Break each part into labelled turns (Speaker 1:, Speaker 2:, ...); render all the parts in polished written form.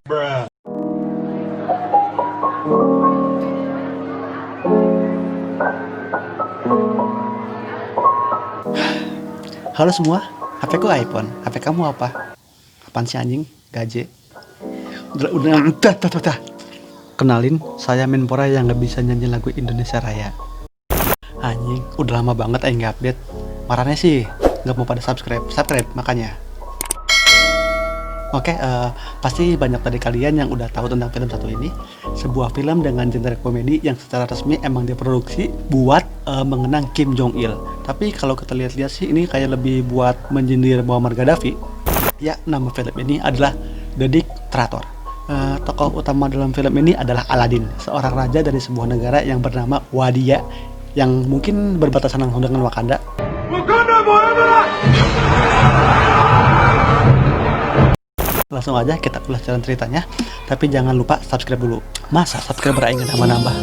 Speaker 1: Halo semua, HP ku iPhone, HP kamu apa? Apaan sih anjing? Gaje. Udah. Kenalin, saya Menpora yang gak bisa nyanyi lagu Indonesia Raya. Anjing, udah lama banget aing gak update. Marahnya sih, gak mau pada subscribe makanya. Oke, pasti banyak dari kalian yang udah tahu tentang film satu ini. Sebuah film dengan genre komedi yang secara resmi emang diproduksi buat mengenang Kim Jong Il. Tapi kalau kita lihat-lihat sih ini kayak lebih buat menyindir Muammar Gaddafi. Ya, nama film ini adalah The Dictator. Tokoh utama dalam film ini adalah Aladin, seorang raja dari sebuah negara yang bernama Wadia, yang mungkin berbatasan langsung dengan Wakanda. Langsung aja kita ulas jalan ceritanya, tapi jangan lupa subscribe dulu. Masa subscriber aing nambah-nambah?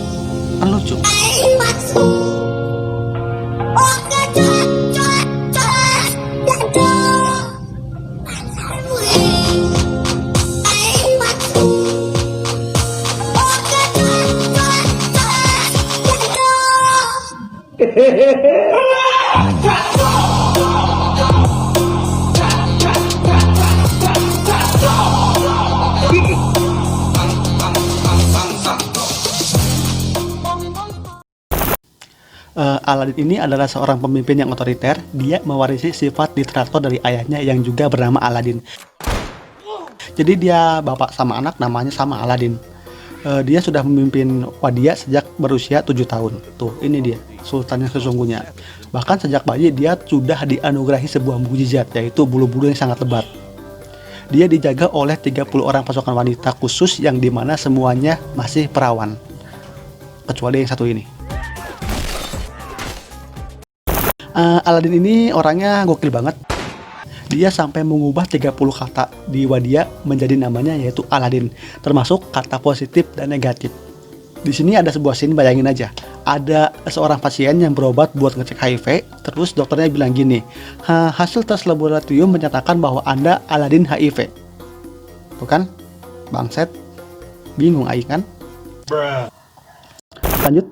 Speaker 1: Kan lucu. Aladin ini adalah seorang pemimpin yang otoriter. Dia mewarisi sifat diktator dari ayahnya yang juga bernama Aladin. Jadi dia bapak sama anak, namanya sama Aladin. Dia sudah memimpin Wadia sejak berusia 7 tahun. Tuh, ini dia, sultan yang sesungguhnya. Bahkan sejak bayi dia sudah dianugerahi sebuah mukjizat, yaitu bulu-bulu yang sangat lebat. Dia dijaga oleh 30 orang pasukan wanita khusus yang dimana semuanya masih perawan, kecuali yang satu ini. Aladin ini orangnya gokil banget. Dia sampai mengubah 30 kata di Wadia menjadi namanya, yaitu Aladin, termasuk kata positif dan negatif. Di sini ada sebuah scene, bayangin aja. Ada seorang pasien yang berobat buat ngecek HIV, terus dokternya bilang gini, hasil tes laboratorium menyatakan bahwa Anda Aladin HIV. Tuh kan, bangset, bingung aing kan? Lanjut.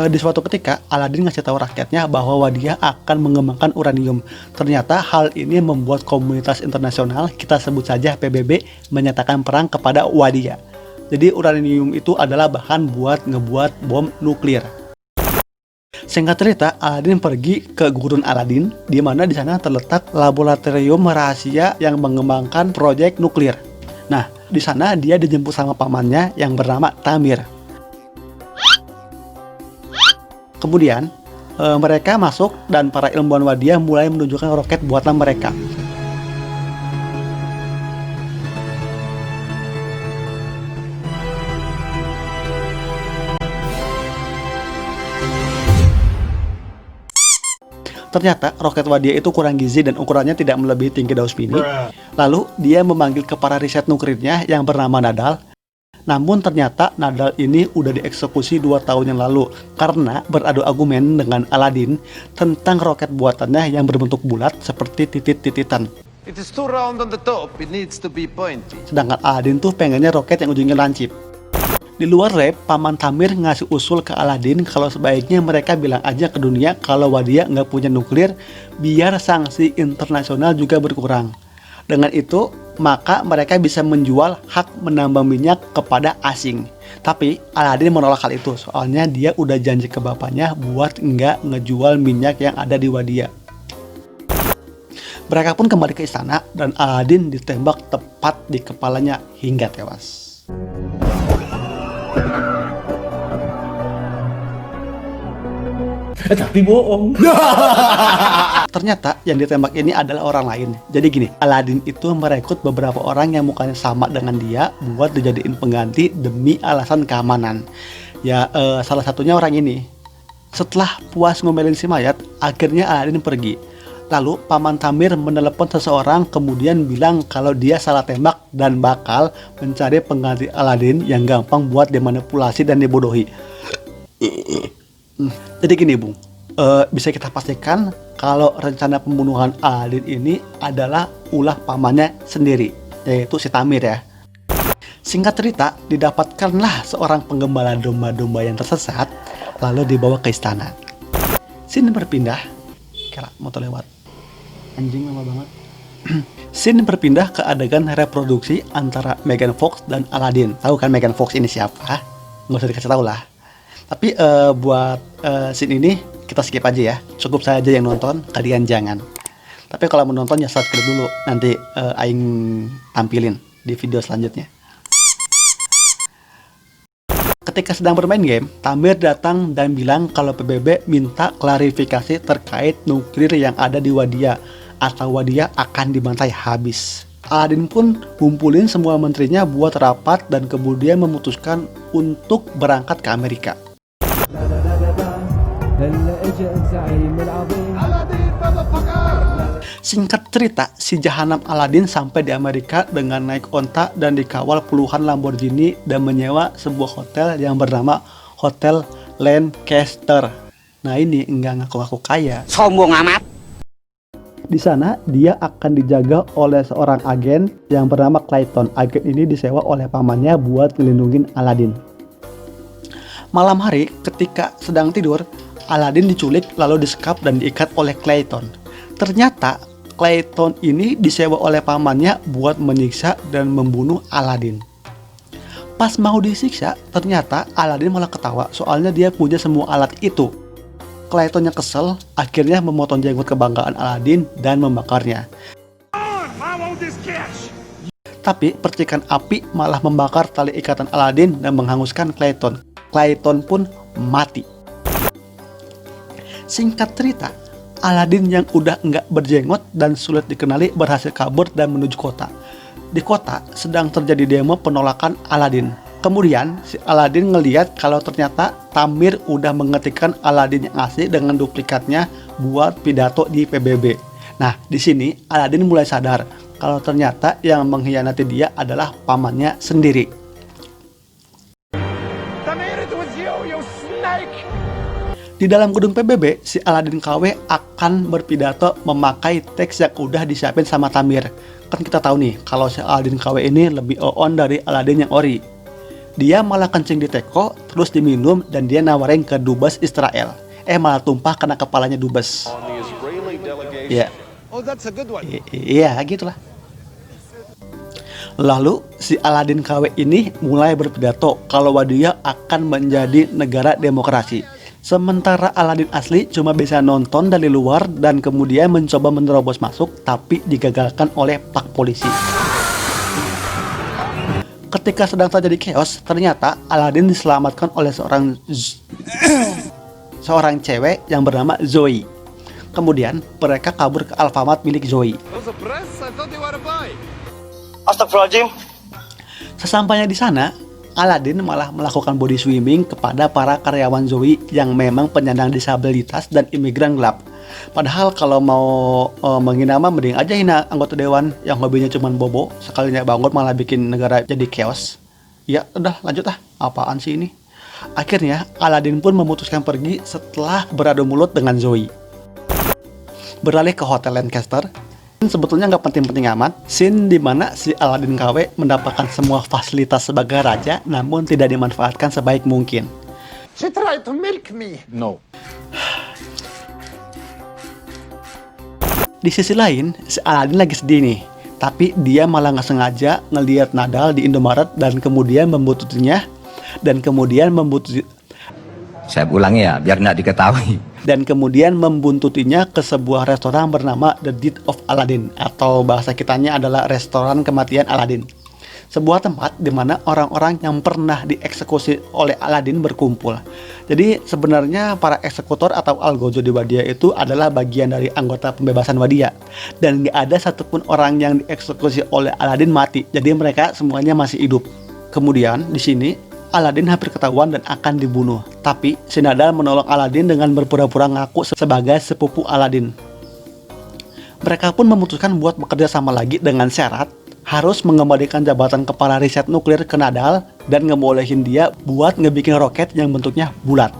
Speaker 1: Di suatu ketika, Aladin ngasih tahu rakyatnya bahwa Wadia akan mengembangkan uranium. Ternyata hal ini membuat komunitas internasional, kita sebut saja PBB, menyatakan perang kepada Wadia. Jadi uranium itu adalah bahan buat ngebuat bom nuklir. Singkat cerita, Aladin pergi ke gurun Aladin, di mana di sana terletak laboratorium rahasia yang mengembangkan proyek nuklir. Nah, di sana dia dijemput sama pamannya yang bernama Tamir. Kemudian mereka masuk dan para ilmuwan Wadia mulai menunjukkan roket buatan mereka. Ternyata roket Wadia itu kurang gizi dan ukurannya tidak melebihi tinggi daus mini. Lalu dia memanggil ke para riset nuklirnya yang bernama Nadal. Namun ternyata Nadal ini udah dieksekusi 2 tahun yang lalu karena beradu argumen dengan Aladin tentang roket buatannya yang berbentuk bulat seperti titit-tititan.
Speaker 2: It is too round on the top, it needs to be pointy.
Speaker 1: Sedangkan Aladin tuh pengennya roket yang ujungnya lancip. Di luar rap, Paman Tamir ngasih usul ke Aladin kalau sebaiknya mereka bilang aja ke dunia kalau Wadia nggak punya nuklir biar sanksi internasional juga berkurang. Dengan itu, maka mereka bisa menjual hak menambang minyak kepada asing. Tapi Aladin menolak hal itu, soalnya dia udah janji ke bapaknya buat nggak ngejual minyak yang ada di Wadia. Mereka pun kembali ke istana dan Aladin ditembak tepat di kepalanya hingga tewas. Tapi bohong. Ternyata yang ditembak ini adalah orang lain. Jadi gini, Aladin itu merekrut beberapa orang yang mukanya sama dengan dia buat dijadiin pengganti demi alasan keamanan. Ya, salah satunya orang ini. Setelah puas ngomelin si mayat, akhirnya Aladin pergi. Lalu Paman Tamir menelepon seseorang kemudian bilang kalau dia salah tembak dan bakal mencari pengganti Aladin yang gampang buat dimanipulasi dan dibodohi. Jadi gini Bung, bisa kita pastikan kalau rencana pembunuhan Aladin ini adalah ulah pamannya sendiri, yaitu si Tamir ya. Singkat cerita, didapatkanlah seorang penggembala domba-domba yang tersesat, lalu dibawa ke istana. Scene berpindah, kira motor lewat, anjing lama banget. Scene berpindah ke adegan reproduksi antara Megan Fox dan Aladdin. Tahu kan Megan Fox ini siapa? Nggak usah dikasih tahu lah. Tapi buat scene ini kita skip aja ya. Cukup saya aja yang nonton, kalian jangan. Tapi kalau menonton ya subscribe dulu, nanti aing tampilin di video selanjutnya. Ketika sedang bermain game, Tamir datang dan bilang kalau PBB minta klarifikasi terkait nuklir yang ada di Wadia, atau Wadia akan dibantai habis. Aladdin pun kumpulin semua menterinya buat rapat dan kemudian memutuskan untuk berangkat ke Amerika. Singkat cerita, si Jahanam Aladdin sampai di Amerika dengan naik onta dan dikawal puluhan Lamborghini dan menyewa sebuah hotel yang bernama Hotel Lancaster. Nah ini enggak ngaku-ngaku kaya.
Speaker 3: Sombong amat.
Speaker 1: Di sana dia akan dijaga oleh seorang agen yang bernama Clayton. Agen ini disewa oleh pamannya buat ngelindungin Aladdin. Malam hari ketika sedang tidur, Aladdin diculik lalu disekap dan diikat oleh Clayton. Ternyata Clayton ini disewa oleh pamannya buat menyiksa dan membunuh Aladdin. Pas mau disiksa, ternyata Aladdin malah ketawa soalnya dia punya semua alat itu. Claytonnya kesel, akhirnya memotong jenggot kebanggaan Aladdin dan membakarnya. Tapi percikan api malah membakar tali ikatan Aladdin dan menghanguskan Clayton. Clayton pun mati. Singkat cerita, Aladdin yang udah nggak berjenggot dan sulit dikenali berhasil kabur dan menuju kota. Di kota sedang terjadi demo penolakan Aladdin. Kemudian si Aladdin ngeliat kalau ternyata Tamir udah mengetikkan Aladdin yang asli dengan duplikatnya buat pidato di PBB. Nah di sini Aladdin mulai sadar kalau ternyata yang mengkhianati dia adalah pamannya sendiri.
Speaker 2: Tamir, it was you snake!
Speaker 1: Di dalam gedung PBB, si Aladdin KW akan berpidato memakai teks yang udah disiapin sama Tamir. Kan kita tahu nih, kalau si Aladdin KW ini lebih on dari Aladdin yang ori. Dia malah kencing di teko, terus diminum, dan dia nawarin ke dubes Israel. Malah tumpah kena kepalanya dubes. Iya.
Speaker 2: Oh, that's a good one.
Speaker 1: Iya, gitulah. Lalu, si Aladdin KW ini mulai berpidato kalau Wadia akan menjadi negara demokrasi. Sementara Aladdin asli cuma bisa nonton dari luar dan kemudian mencoba menerobos masuk tapi digagalkan oleh pak polisi. Ketika sedang terjadi chaos, ternyata Aladdin diselamatkan oleh seorang cewek yang bernama Zoe. Kemudian mereka kabur ke Alfamart milik Zoe.
Speaker 3: Astagfirullahaladzim.
Speaker 1: Sesampainya di sana, Aladdin malah melakukan body swimming kepada para karyawan Zoe yang memang penyandang disabilitas dan imigran gelap. Padahal kalau mau menghina mah mending aja hina anggota dewan yang hobinya cuma bobo, sekalinya bangun malah bikin negara jadi chaos. Ya udah lanjut lah, apaan sih ini? Akhirnya Aladdin pun memutuskan pergi setelah beradu mulut dengan Zoe. Beralih ke Hotel Lancaster. Sebetulnya nggak penting-penting amat. Scene dimana si Aladdin KW mendapatkan semua fasilitas sebagai raja, namun tidak dimanfaatkan sebaik mungkin.
Speaker 2: She tried to milk me. No.
Speaker 1: Di sisi lain, si Aladdin lagi sedih nih. Tapi dia malah nggak sengaja ngelihat Nadal di Indomaret dan kemudian membuntutinya.
Speaker 3: Saya ulangi ya, biar nggak diketahui.
Speaker 1: Dan kemudian membuntutinya ke sebuah restoran bernama The Death of Aladdin, atau bahasa kitanya adalah restoran kematian Aladdin. Sebuah tempat di mana orang-orang yang pernah dieksekusi oleh Aladdin berkumpul. Jadi sebenarnya para eksekutor atau algojo di Wadia itu adalah bagian dari anggota pembebasan Wadia. Dan nggak ada satupun orang yang dieksekusi oleh Aladdin mati. Jadi mereka semuanya masih hidup. Kemudian di sini Aladdin hampir ketahuan dan akan dibunuh. Tapi si Nadal menolong Aladdin dengan berpura-pura ngaku sebagai sepupu Aladdin. Mereka pun memutuskan buat bekerja sama lagi dengan syarat harus mengembalikan jabatan kepala riset nuklir ke Nadal dan ngebolehin dia buat ngebikin roket yang bentuknya bulat.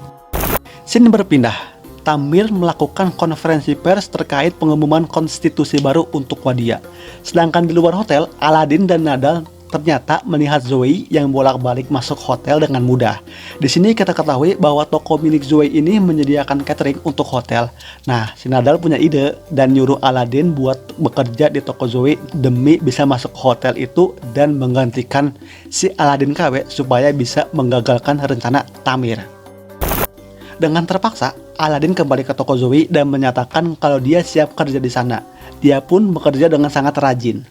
Speaker 1: Scene berpindah. Tamir melakukan konferensi pers terkait pengumuman konstitusi baru untuk Wadia. Sedangkan di luar hotel, Aladdin dan Nadal ternyata melihat Zoe yang bolak-balik masuk hotel dengan mudah. Di sini kita ketahui bahwa toko milik Zoe ini menyediakan catering untuk hotel. Nah, si Nadal punya ide dan nyuruh Aladin buat bekerja di toko Zoe demi bisa masuk hotel itu dan menggantikan si Aladin KW supaya bisa menggagalkan rencana Tamir. Dengan terpaksa, Aladin kembali ke toko Zoe dan menyatakan kalau dia siap kerja di sana. Dia pun bekerja dengan sangat rajin.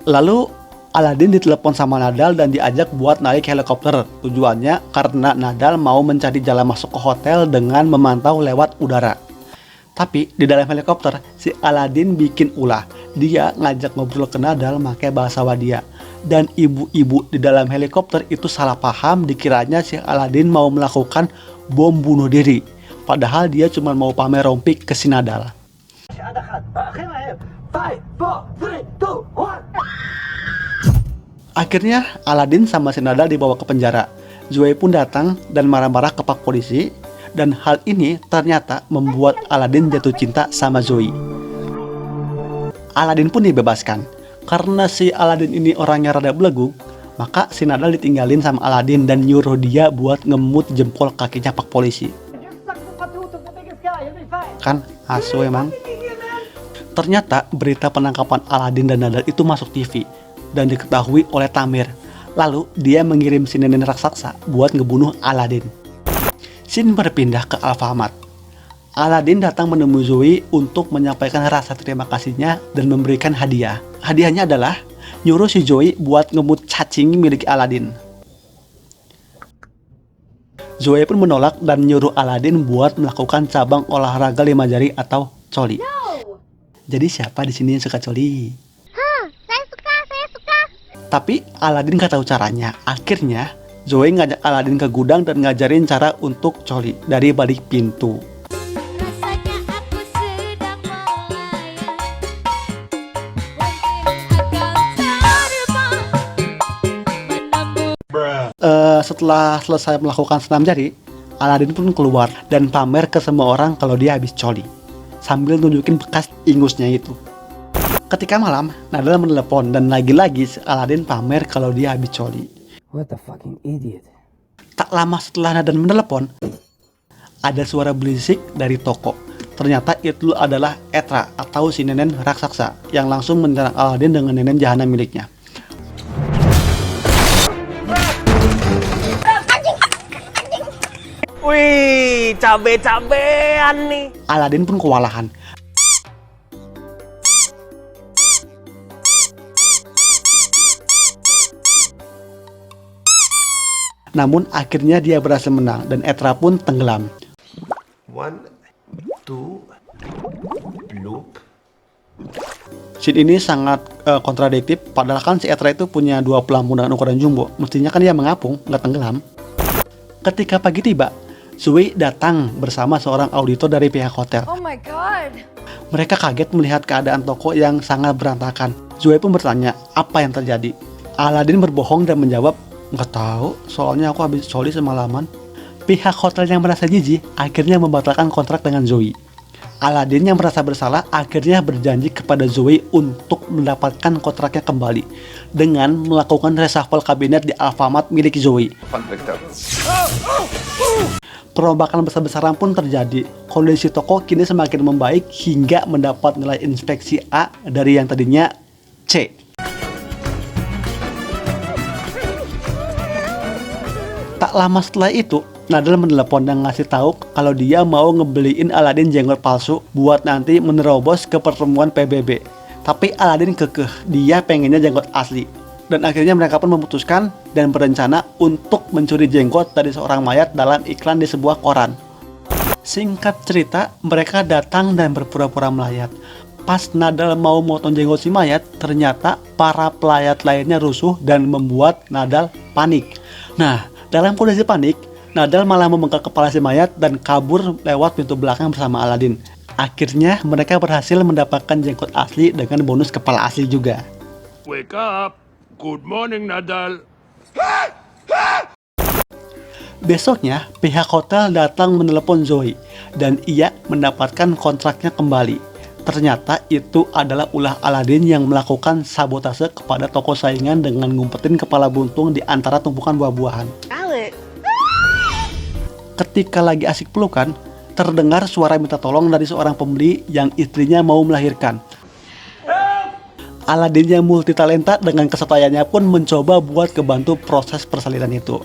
Speaker 1: Lalu Aladin ditelepon sama Nadal dan diajak buat naik helikopter. Tujuannya karena Nadal mau mencari jalan masuk ke hotel dengan memantau lewat udara. Tapi di dalam helikopter, si Aladin bikin ulah. Dia ngajak ngobrol ke Nadal pakai bahasa Wadia. Dan ibu-ibu di dalam helikopter itu salah paham, dikiranya si Aladin mau melakukan bom bunuh diri. Padahal dia cuma mau pamer rompi ke si Nadal. Akhirnya Aladin sama si Nadal dibawa ke penjara. Zoe pun datang dan marah-marah ke pak polisi. Dan hal ini ternyata membuat Aladin jatuh cinta sama Zoe. Aladin pun dibebaskan. Karena si Aladin ini orangnya rada belegung, maka si Nadal ditinggalin sama Aladin dan nyuruh dia buat ngemut jempol kakinya pak polisi. Kan asu emang. Ternyata berita penangkapan Aladin dan Nadal itu masuk TV dan diketahui oleh Tamir. Lalu dia mengirim si nenek raksasa buat ngebunuh Aladin. Scene berpindah ke Alfamart. Aladin datang menemui Zoe untuk menyampaikan rasa terima kasihnya dan memberikan hadiah. Hadiahnya adalah nyuruh si Zoe buat ngemut cacing milik Aladin. Zoe pun menolak dan nyuruh Aladin buat melakukan cabang olahraga 5 jari atau coli. Jadi siapa di sini yang suka coli?
Speaker 4: Saya suka.
Speaker 1: Tapi Aladin gak tahu caranya. Akhirnya Zoe ngajak Aladin ke gudang dan ngajarin cara untuk coli dari balik pintu.
Speaker 4: Rasanya aku sedang
Speaker 1: Setelah selesai melakukan senam jari, Aladin pun keluar dan pamer ke semua orang kalau dia habis coli, sambil nunjukin bekas ingusnya itu. Ketika malam, Nadal menelepon dan lagi-lagi Aladin pamer kalau dia habis coli.
Speaker 5: What the fucking idiot.
Speaker 1: Tak lama setelah Nadal menelepon, ada suara berisik dari toko. Ternyata itu adalah Etra atau si nenek raksasa yang langsung menyerang Aladin dengan nenek jahanam miliknya.
Speaker 6: Wih, cabe-cabean nih.
Speaker 1: Aladin pun kewalahan. Namun akhirnya dia berhasil menang dan Etra pun tenggelam.
Speaker 2: 1, 2, loop.
Speaker 1: Scene ini sangat kontradiktif, padahal kan si Etra itu punya 2 pelampung dengan ukuran jumbo. Mestinya kan dia mengapung, nggak tenggelam. Ketika pagi tiba, Zoe datang bersama seorang auditor dari pihak hotel.
Speaker 4: Oh my god.
Speaker 1: Mereka kaget melihat keadaan toko yang sangat berantakan. Zoe pun bertanya apa yang terjadi. Aladin berbohong dan menjawab, nggak tahu, soalnya aku habis coli semalaman. Pihak hotel yang merasa jijik akhirnya membatalkan kontrak dengan Zoe. Aladin yang merasa bersalah akhirnya berjanji kepada Zoe untuk mendapatkan kontraknya kembali dengan melakukan reshuffle kabinet di Alfamart milik Zoe. Perombakan besar-besaran pun terjadi. Kondisi toko kini semakin membaik hingga mendapat nilai inspeksi A dari yang tadinya C. Tak lama setelah itu, Nadal menelepon dan ngasih tahu kalau dia mau ngebeliin Aladin jenggot palsu buat nanti menerobos ke pertemuan PBB. Tapi Aladin kekeh, dia pengennya jenggot asli. Dan akhirnya mereka pun memutuskan dan berencana untuk mencuri jenggot dari seorang mayat dalam iklan di sebuah koran. Singkat cerita, mereka datang dan berpura-pura melayat. Pas Nadal mau motong jenggot si mayat, ternyata para pelayat lainnya rusuh dan membuat Nadal panik. Nah, dalam kondisi panik, Nadal malah membengkak kepala si mayat dan kabur lewat pintu belakang bersama Aladin. Akhirnya mereka berhasil mendapatkan jenggot asli dengan bonus kepala asli juga.
Speaker 2: Wake up. Good morning, Nadal.
Speaker 1: Besoknya, pihak hotel datang menelepon Zoe dan ia mendapatkan kontraknya kembali. Ternyata itu adalah ulah Aladin yang melakukan sabotase kepada toko saingan dengan ngumpetin kepala buntung di antara tumpukan buah-buahan. Ketika lagi asik pelukan, terdengar suara minta tolong dari seorang pembeli yang istrinya mau melahirkan. Aladin yang multitalenta dengan kesepayannya pun mencoba buat kebantu proses persalinan itu.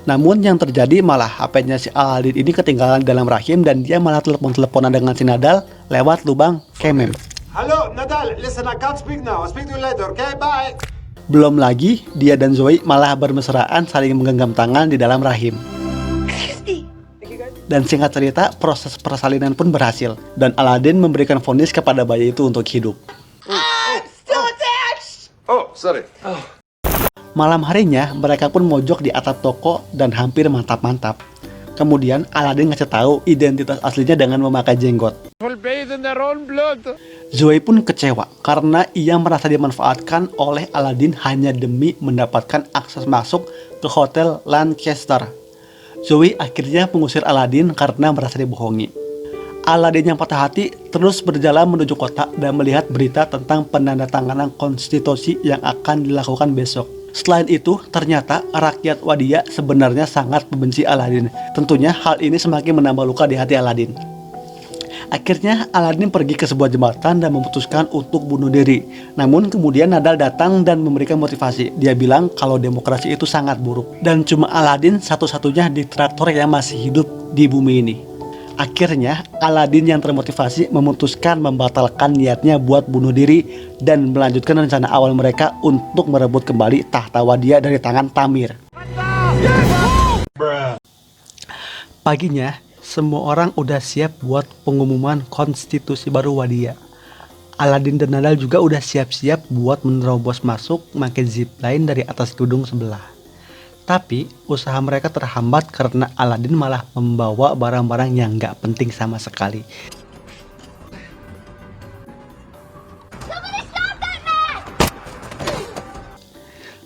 Speaker 1: Namun yang terjadi malah HP-nya si Aladin ini ketinggalan di dalam rahim dan dia malah telepon-teleponan dengan si Nadal lewat lubang kemem.
Speaker 7: Hello, Nadal. Listen, I can't speak now. I'll speak to you later, okay? Bye.
Speaker 1: Belum lagi, dia dan Zoe malah bermesraan saling menggenggam tangan di dalam rahim. Dan singkat cerita, proses persalinan pun berhasil dan Aladin memberikan vonis kepada bayi itu untuk hidup.
Speaker 2: Oh, sorry.
Speaker 1: Malam harinya, mereka pun mojok di atap toko dan hampir mantap-mantap. Kemudian, Aladin ngasih tahu identitas aslinya dengan memakai jenggot. Zoe pun kecewa karena ia merasa dimanfaatkan oleh Aladin hanya demi mendapatkan akses masuk ke Hotel Lancaster. Zoe akhirnya mengusir Aladin karena merasa dibohongi. Aladin yang patah hati terus berjalan menuju kota dan melihat berita tentang penandatanganan konstitusi yang akan dilakukan besok. Selain itu, ternyata rakyat Wadia sebenarnya sangat membenci Aladin. Tentunya hal ini semakin menambah luka di hati Aladin. Akhirnya Aladin pergi ke sebuah jembatan dan memutuskan untuk bunuh diri. Namun kemudian Nadal datang dan memberikan motivasi. Dia bilang kalau demokrasi itu sangat buruk dan cuma Aladin satu-satunya diktator yang masih hidup di bumi ini. Akhirnya Aladin yang termotivasi memutuskan membatalkan niatnya buat bunuh diri dan melanjutkan rencana awal mereka untuk merebut kembali tahta Wadia dari tangan Tamir. Paginya, semua orang udah siap buat pengumuman konstitusi baru Wadia. Aladin dan Nadal juga udah siap-siap buat menerobos masuk pakai zipline dari atas gedung sebelah. Tapi usaha mereka terhambat karena Aladin malah membawa barang-barang yang gak penting sama sekali.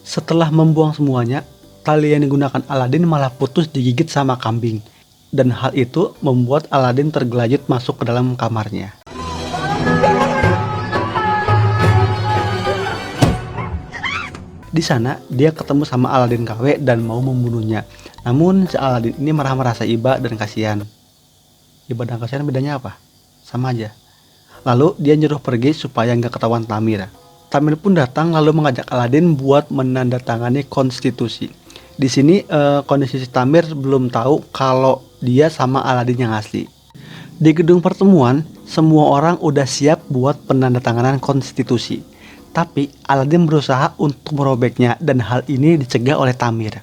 Speaker 1: Setelah membuang semuanya, tali yang digunakan Aladin malah putus digigit sama kambing. Dan hal itu membuat Aladin tergelayut masuk ke dalam kamarnya. Di sana, dia ketemu sama Aladin KW dan mau membunuhnya. Namun, si Aladin ini merasa iba dan kasihan. Iba dan kasihan bedanya apa? Sama aja. Lalu, dia nyuruh pergi supaya nggak ketahuan Tamir. Tamir pun datang lalu mengajak Aladin buat menandatangani konstitusi. Di sini, kondisi Tamir belum tahu kalau dia sama Aladin yang asli. Di gedung pertemuan, semua orang udah siap buat penandatanganan konstitusi. Tapi Aladin berusaha untuk merobeknya dan hal ini dicegah oleh Tamir.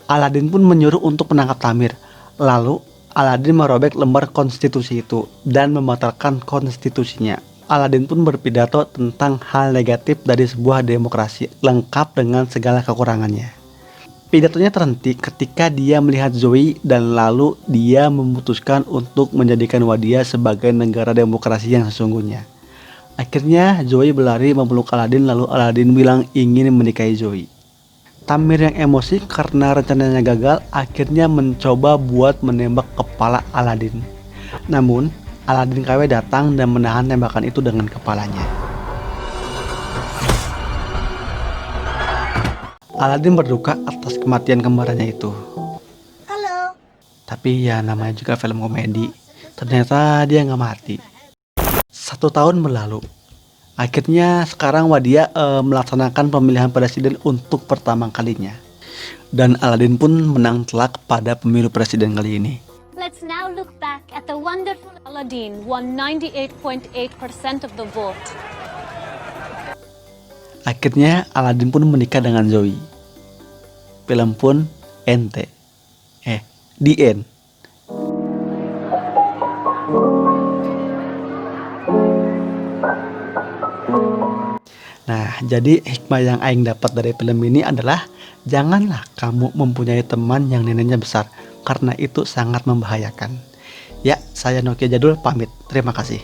Speaker 1: Aladin pun menyuruh untuk menangkap Tamir. Lalu Aladin merobek lembar konstitusi itu dan membatalkan konstitusinya. Aladin pun berpidato tentang hal negatif dari sebuah demokrasi lengkap dengan segala kekurangannya. Pidatonya terhenti ketika dia melihat Zoe dan lalu dia memutuskan untuk menjadikan Wadia sebagai negara demokrasi yang sesungguhnya. Akhirnya Zoe berlari memeluk Aladin lalu Aladin bilang ingin menikahi Zoe. Tamir yang emosi karena rencananya gagal akhirnya mencoba buat menembak kepala Aladin. Namun Aladin KW datang dan menahan tembakan itu dengan kepalanya. Aladin berduka atas kematian kembarannya itu.
Speaker 4: Halo.
Speaker 1: Tapi ya namanya juga film komedi. Ternyata dia nggak mati. 1 tahun berlalu. Akhirnya sekarang Wadia melaksanakan pemilihan presiden untuk pertama kalinya. Dan Aladin pun menang telak pada pemilu presiden kali ini.
Speaker 8: Let's now look back at the wonderful Aladdin won 98.8% of the vote.
Speaker 1: Akhirnya Aladin pun menikah dengan Zoe. Film pun ente. The end. Nah, jadi hikmah yang aing dapat dari film ini adalah janganlah kamu mempunyai teman yang neneknya besar karena itu sangat membahayakan. Ya, saya Nokia Jadul pamit. Terima kasih.